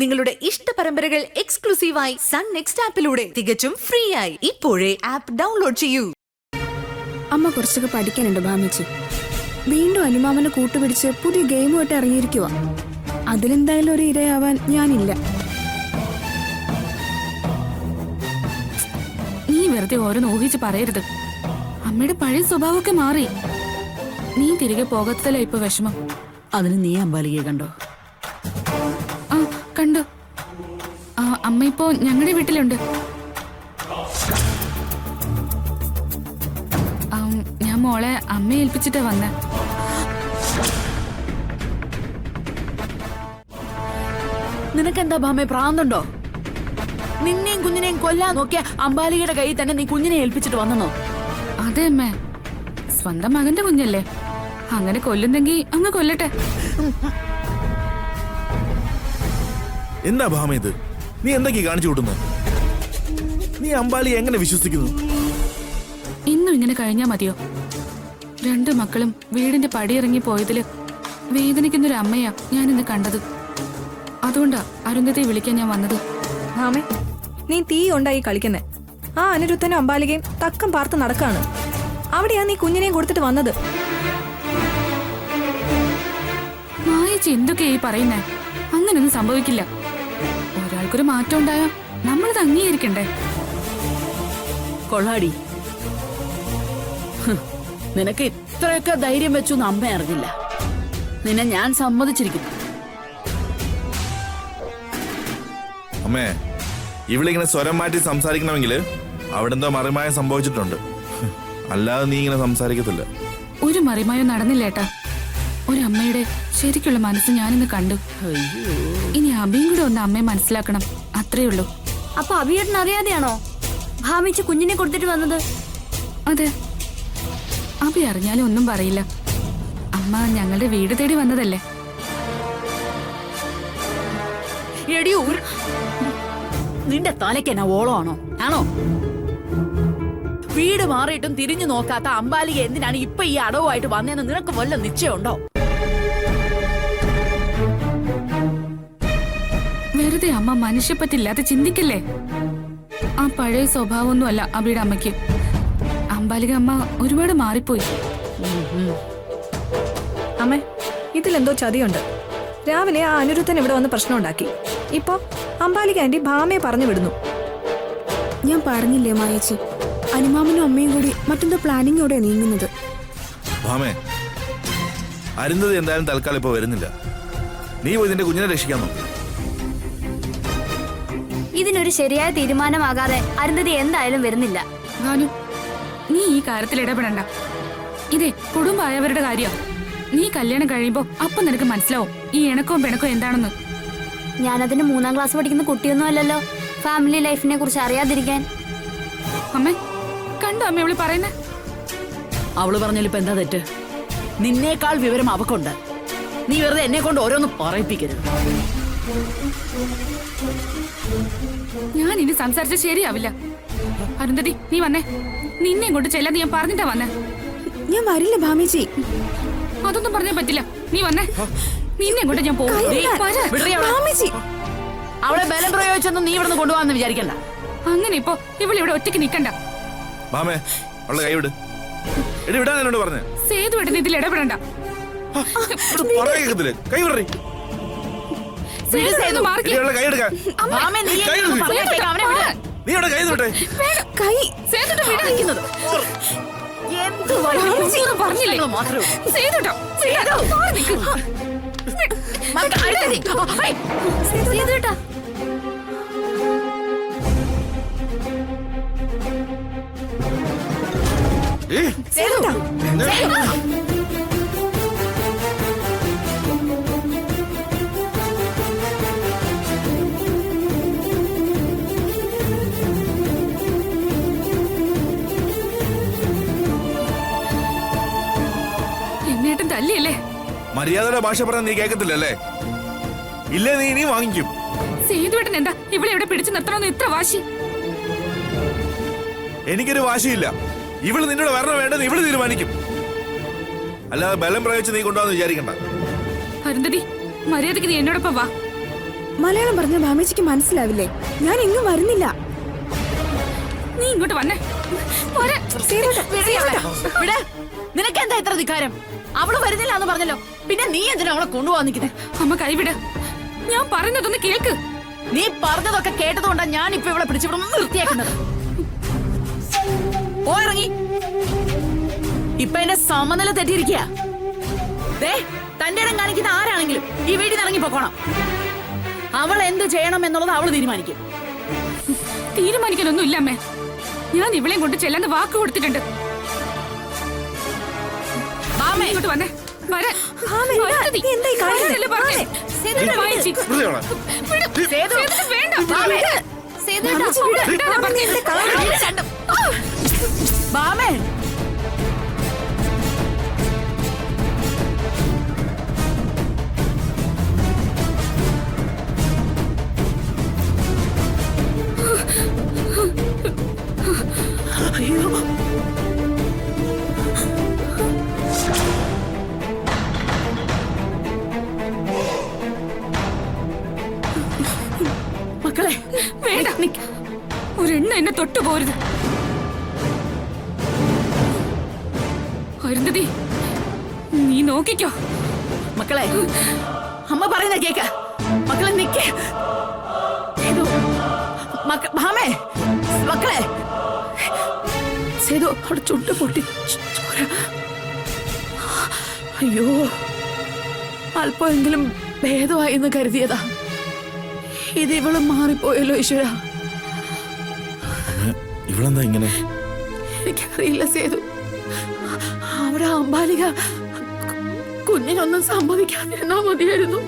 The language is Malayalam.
നിങ്ങളുടെ ഇഷ്ട പരമ്പരകൾ എക്സ്ക്ലൂസീവായി സൺ നെക്സ്റ്റ് ആപ്പിലൂടെ തികച്ചും ഫ്രീ ആയി ഇപ്പോഴേ ആപ്പ് ഡൗൺലോഡ് ചെയ്യൂ. അമ്മ കുറച്ചൊക്കെ പഠിക്കാനുണ്ട് ഭാമിച്ചി. വീണ്ടും അനുമാമനെ കൂട്ടുപിടിച്ച് പുതിയ ഗെയിമുമായിട്ട് ഇറങ്ങിയിരിക്കുക. അതിലെന്തായാലും ഒരു ഇരയാവാൻ ഞാനില്ല. നീ വെറുതെ ഓരോന്ന് ഊഹിച്ച് പറയരുത്. അമ്മയുടെ പഴയ സ്വഭാവമൊക്കെ മാറി. നീ തിരികെ പോകത്തല്ല ഇപ്പൊ വിഷമം. അതിന് നീ അമ്പാലികയെ കണ്ടോ? ആ കണ്ടു. അമ്മ ഇപ്പോ ഞങ്ങളുടെ വീട്ടിലുണ്ട്. ഞാൻ മോളെ അമ്മയെ ഏൽപ്പിച്ചിട്ടാ വന്നേ. നിനക്കെന്താ ഭാമേ, പ്രാന്തുണ്ടോ? നിന്നെയും കുഞ്ഞിനെയും കൊല്ലാൻ നോക്കിയ അമ്പാലികയുടെ കയ്യിൽ തന്നെ നീ കുഞ്ഞിനെ ഏൽപ്പിച്ചിട്ട് വന്നോ? അതെ അമ്മേ, സ്വന്തം മകന്റെ കുഞ്ഞല്ലേ, അങ്ങനെ കൊല്ലുന്നെങ്കി അങ്ങ് കൊല്ലട്ടെ. എന്താ ഭാമ ഇത്? നീ എന്തൊക്കെ കാണിച്ചു കൂട്ടുന്നത്? നീ അമ്പാലി എങ്ങനെ വിശ്വസിക്കുന്നു? ഇന്നും ഇങ്ങനെ കഴിഞ്ഞാ മതിയോ? രണ്ടു മക്കളും വീടിന്റെ പടിയിറങ്ങി പോയതില് വേദനിക്കുന്നൊരു അമ്മയാ ഞാൻ ഇന്ന് കണ്ടത്. അതുകൊണ്ടാ അരുന്ധതിയെ വിളിക്കാൻ ഞാൻ വന്നത്. ഭാമേ, നീ തീ ഉണ്ടായി കളിക്കുന്നേ. ആ അനിരുദ്ധനും അമ്പാലികയും തക്കം പാർത്ത് നടക്കാണ്. അവിടെയാ നീ കുഞ്ഞിനെയും കൊടുത്തിട്ട് വന്നത്. മായച്ചി എന്തൊക്കെയാ ഈ പറയുന്നേ? അങ്ങനൊന്നും സംഭവിക്കില്ല. ഒരാൾക്കൊരു മാറ്റം ഉണ്ടായാ നമ്മളത് അംഗീകരിക്കണ്ടേ? കൊള്ളാടി, നിനക്ക് ഇത്രയൊക്കെ ധൈര്യം വെച്ചു അമ്മ അറിഞ്ഞില്ല. നിന്നെ ഞാൻ സമ്മതിച്ചിരിക്കുന്നു. അമ്മേ, ഇവളിങ്ങനെ സ്വരം മാറ്റി സംസാരിക്കണമെങ്കിൽ അവിടെ എന്തോ മറിമായം സംഭവിച്ചിട്ടുണ്ട്. അല്ലാതെ നീ ഇങ്ങനെ സംസാരിക്കത്തില്ല. ഒരു മറിമായോ നടന്നില്ലേട്ടാ. ഒരമ്മയുടെ ശരിക്കുള്ള മനസ്സ് ഞാനിന്ന് കണ്ടു. ഇനി അഭിയും കൂടെ ഒന്ന് അമ്മയെ മനസ്സിലാക്കണം, അത്രേ ഉള്ളൂ. അപ്പൊ അഭിയേട്ടൻ അറിയാതെയാണോ ഭാമിച്ച് കുഞ്ഞിനെ കൊടുത്തിട്ട് വന്നത്? അതെ, അഭി അറിഞ്ഞാലും ഒന്നും പറയില്ല. അമ്മ ഞങ്ങളുടെ വീട് തേടി വന്നതല്ലേ. നിന്റെ തലയ്ക്ക് എന്നാ ഓളമാണോ? ആണോ? വീട് മാറിയിട്ടും തിരിഞ്ഞു നോക്കാത്ത അമ്പാലിക എന്തിനാണ് ഇപ്പൊ ഈ അടവുമായിട്ട് വന്നതെന്ന് നിനക്ക് വല്ല നിശ്ചയമുണ്ടോ? വെറുതെ അമ്മ മനുഷ്യപ്പറ്റില്ലാതെ ചിന്തിക്കല്ലേ. ആ പഴയ സ്വഭാവമൊന്നുമല്ല അഭിയുടെ അമ്മയ്ക്ക്. അമ്പാലിക അമ്മ ഒരുപാട് മാറിപ്പോയി. അമ്മേ, ഇതിലെന്തോ ചതിയുണ്ട്. രാവിലെ ആ അനിരുദ്ധൻ ഇവിടെ വന്ന് പ്രശ്നം ഉണ്ടാക്കി. ഇപ്പൊ അമ്പാലിക ആന്റി ഭാമയെ പറഞ്ഞു വിടുന്നു. ഞാൻ പറഞ്ഞില്ലേ മായച്ചി, അനുമാമനും അമ്മയും കൂടി മറ്റെന്തോ പ്ലാനിങ്ങോടെ നീങ്ങുന്നത്. ഭാമേ, അരുന്ധതി എന്തായാലും തൽക്കാലം ഇപ്പൊ വരുന്നില്ല. നീ പോയി നിന്റെ കുഞ്ഞിനെ രക്ഷിക്കാൻ നോക്ക്. ഇതിനൊരു ശരിയായ തീരുമാനമാകാതെ അരുന്ധതി എന്തായാലും വരുന്നില്ല. ഭാനു, നീ ഈ കാര്യത്തിൽ ഇടപെടണ്ട. ഇതേ കുടുംബമായവരുടെ കാര്യം. നീ കല്യാണം കഴിയുമ്പോ അപ്പൊ നിനക്ക് മനസ്സിലാവും ഈ ഇണക്കവും പിണക്കവും എന്താണെന്ന്. ഞാനതിന് 3ാം ക്ലാസ് പഠിക്കുന്ന കുട്ടിയൊന്നും അല്ലല്ലോ ഫാമിലി ലൈഫിനെ കുറിച്ച് അറിയാതിരിക്കാൻ. അമ്മേ, കണ്ടോ അമ്മ അവള് പറയുന്നേ? അവള് പറഞ്ഞാലിപ്പോ എന്താ തെറ്റ്? നിന്നേക്കാൾ വിവരം അവക്കുണ്ട്. നീ വെറുതെ എന്നെ കൊണ്ട് ഓരോന്ന് പറയിപ്പിക്കരുത്. ഞാൻ ഇനി സംസാരിച്ച ശരിയാവില്ല. അരുന്ധതി, നീ വന്നേ. നിന്നെ കൊണ്ട് ചെല്ലാതെ ഞാൻ പറഞ്ഞിട്ടാ വന്നേ. ഞാൻ വരില്ല ഭാമിജി. അതൊന്നും പറഞ്ഞാ പറ്റില്ല. നീ വന്നേ. നിന്നെ കൊണ്ട് ഞാൻ പോകും. അവളെ ബലം പ്രയോഗിച്ചൊന്നും നീ ഇവിടുന്ന് കൊണ്ടുപോകാന്ന് വിചാരിക്കണ്ട. അങ്ങനെ ഇപ്പൊ ഇവളിവിടെ ഒറ്റയ്ക്ക് നിക്കണ്ട. ഭാമേ, അവളുടെ കൈ വിട്. എടി, വിടാൻ എന്നോട് പറഞ്ഞേ. സേതു ഇടുന്ന ഇതിൽ ഇടപെടണ്ട. കൈ വിടറി. കൈ എടുക്കാൻ. നീ അവിടെ കൈ വിട്ടെ. പറഞ്ഞില്ലേ സേതുട്ടോ? സേതുട്ടാ, എന്നേട്ടൻ തല്ലിയല്ലേ? മര്യാദയുടെ ഭാഷ പറഞ്ഞാൽ നീ കേൾക്കത്തില്ലല്ലേ? ഇല്ലേ, നീ ഇനി വാങ്ങിക്കും. സേതുവേട്ടൻ എന്താ ഇവിടെ എവിടെ പിടിച്ചു നിർത്തണമെന്ന് ഇത്ര വാശി? എനിക്കൊരു വാശിയില്ല. ഇവള് നിന്നോട് വരണോ വേണ്ടെന്ന് ഇവള് തീരുമാനിക്കും. അല്ലാതെ ബലം പ്രയോഗിച്ച് നീ കൊണ്ടുവന്ന് വിചാരിക്കണ്ട. അരുന്ധതി, മര്യാദയ്ക്ക് നീ എന്നോടൊപ്പം വാ. മലയാളം പറഞ്ഞ ഭാമേച്ചിക്ക് മനസ്സിലാവില്ലേ? ഞാൻ എങ്ങും വരുന്നില്ല. നീ ഇങ്ങോട്ട് വന്നേ. നിനക്ക് എന്താ ഇത്ര ധിക്കാരം? അവള് വരുന്നില്ല എന്ന് പറഞ്ഞല്ലോ, പിന്നെ നീ എന്തിനാ അവളെ കൊണ്ടുപോകാൻ നിൽക്കുന്നത്? അമ്മ കൈവിട്. ഞാൻ പറയുന്നതൊന്ന് കേൾക്ക്. നീ പറഞ്ഞതൊക്കെ കേട്ടതുകൊണ്ടാ ഞാൻ ഇപ്പൊ ഇവളെ പിടിച്ചിവിടെ നിർത്തിയേക്കുന്നത്. ഓ ഇറങ്ങി. ഇപ്പൊ എന്റെ സമനില തെറ്റിയിരിക്കുക. തന്റെ ഇടം കാണിക്കുന്ന ആരാണെങ്കിലും ഈ വീട്ടിൽ നിന്ന് ഇറങ്ങി പോക്കോണം. അവൾ എന്ത് ചെയ്യണം എന്നുള്ളത് അവള് തീരുമാനിക്കും. തീരുമാനിക്കാനൊന്നും ഇല്ല അമ്മേ. ഞാൻ ഇവളെയും കൊണ്ട് ചെല്ലാന്ന് വാക്ക് കൊടുത്തിട്ടുണ്ട്. ഇങ്ങോട്ട് വന്നേ. ബാമേ, അയ്യോ മക്കളെ വേണ്ട, ഒരെണ്ണ എന്നെ തൊട്ടു പോരുത്. അരുന്ധതി, നീ നോക്കിക്കോ. മക്കളെ, അമ്മ പറയുന്ന കേക്ക. മക്കളെ നിക്ക്. ഭാമേ, മക്കളെ. സേതു അവിടെ ചുണ്ട് പൊട്ടി ചോര. അയ്യോ, അല്പമെങ്കിലും ഭേദമായി എന്ന് കരുതിയതാ. ഇത് ഇവള് മാറിപ്പോയല്ലോ ഈശ്വര. ഇവളെന്താ ഇങ്ങനെ? എനിക്കറിയില്ല സേതു. അവിടെ അമ്പാലിക കുഞ്ഞിനൊന്നും സംഭവിക്കാതിരുന്നാ മതിയായിരുന്നു.